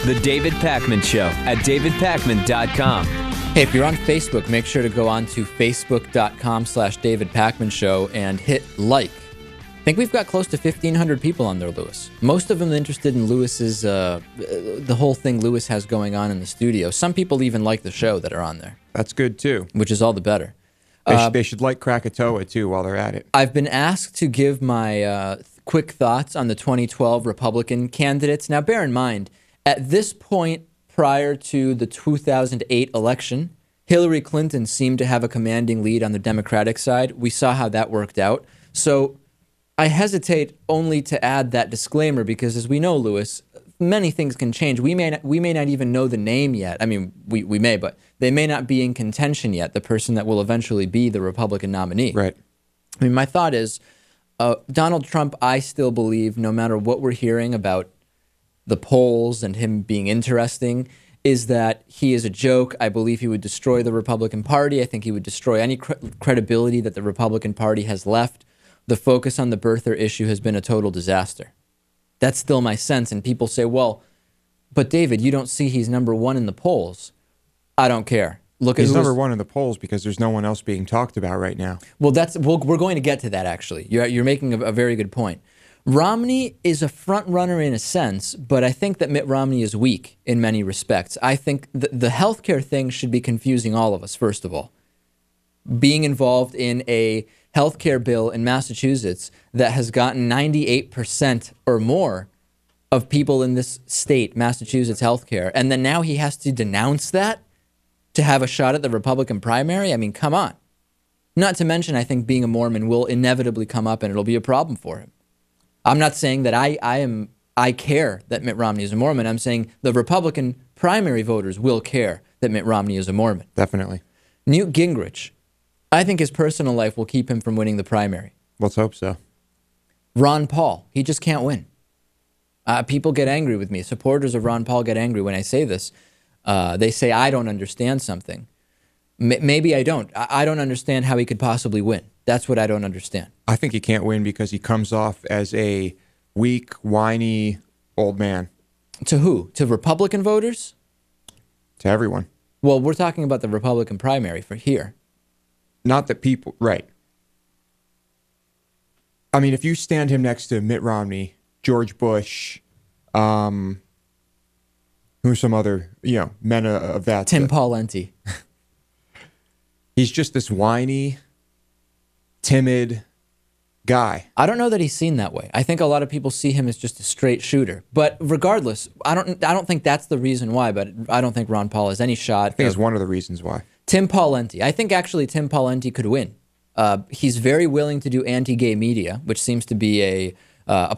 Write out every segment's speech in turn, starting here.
The David Pakman Show at davidpakman.com. Hey, if you're on Facebook, make sure to go on to facebook.com/David Pakman Show and hit like. I think we've got close to 1,500 people on there, Lewis. Most of them interested in Lewis's, the whole thing Lewis has going on in the studio. Some people even like the show that are on there. That's good, too. Which is all the better. They should like Krakatoa, too, while they're at it. I've been asked to give my quick thoughts on the 2012 Republican candidates. Now, bear in mind, at this point prior to the 2008 election, Hillary Clinton seemed to have a commanding lead on the Democratic side. We saw how that worked out. So I hesitate only to add that disclaimer because, as we know, Lewis, many things can change. We may not even know the name yet. I mean, we may, but they may not be in contention yet, the person that will eventually be the Republican nominee. Right. I mean, my thought is Donald Trump, I still believe, no matter what we're hearing about the polls and him being interesting, is that he is a joke. I believe he would destroy the Republican Party. I think he would destroy any credibility that the Republican Party has left. The focus on the birther issue has been a total disaster. That's still my sense. And people say, well, but David, you don't see he's number one in the polls. I don't care. Look at he's number one in the polls because there's no one else being talked about right now. Well, we're going to get to that, actually. You're making a very good point. Romney is a front runner in a sense, but I think that Mitt Romney is weak in many respects. I think the healthcare thing should be confusing all of us, first of all. Being involved in a healthcare bill in Massachusetts that has gotten 98% or more of people in this state, Massachusetts healthcare, and then now he has to denounce that to have a shot at the Republican primary? I mean, come on. Not to mention, I think being a Mormon will inevitably come up and it'll be a problem for him. I'm not saying that I care that Mitt Romney is a Mormon. I'm saying the Republican primary voters will care that Mitt Romney is a Mormon. Definitely. Newt Gingrich, I think his personal life will keep him from winning the primary. Let's hope so. Ron Paul, he just can't win. People get angry with me. Supporters of Ron Paul get angry when I say this. They say I don't understand something. Maybe I don't. I don't understand how he could possibly win. That's what I don't understand. I think he can't win because he comes off as a weak, whiny old man. To who? To Republican voters? To everyone. Well, we're talking about the Republican primary for here. Not that people... Right. I mean, if you stand him next to Mitt Romney, George Bush, who's some other, men of that... Tim Pawlenty. He's just this whiny, timid guy. I don't know that he's seen that way. I think a lot of people see him as just a straight shooter. But regardless, I don't think that's the reason why, but I don't think Ron Paul has any shot. I think it's one of the reasons why. Tim Pawlenty. I think actually Tim Pawlenty could win. He's very willing to do anti-gay media, which seems to be a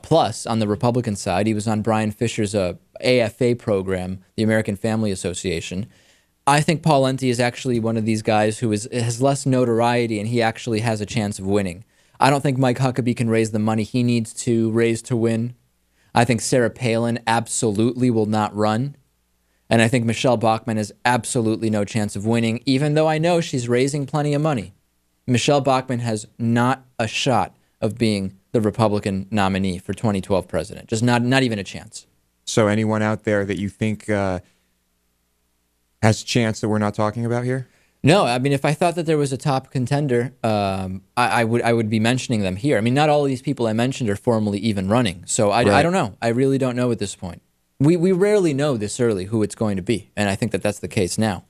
plus on the Republican side. He was on Brian Fisher's AFA program, the American Family Association. I think Pawlenty is actually one of these guys who has less notoriety, and he actually has a chance of winning. I don't think Mike Huckabee can raise the money he needs to raise to win. I think Sarah Palin absolutely will not run. And I think Michelle Bachmann has absolutely no chance of winning, even though I know she's raising plenty of money. Michelle Bachmann has not a shot of being the Republican nominee for 2012 president. Just not even a chance. So anyone out there that you think has a chance that we're not talking about here? No, I mean, if I thought that there was a top contender, I would be mentioning them here. I mean, not all of these people I mentioned are formally even running. So I don't know. I really don't know at this point. We rarely know this early who it's going to be, and I think that that's the case now.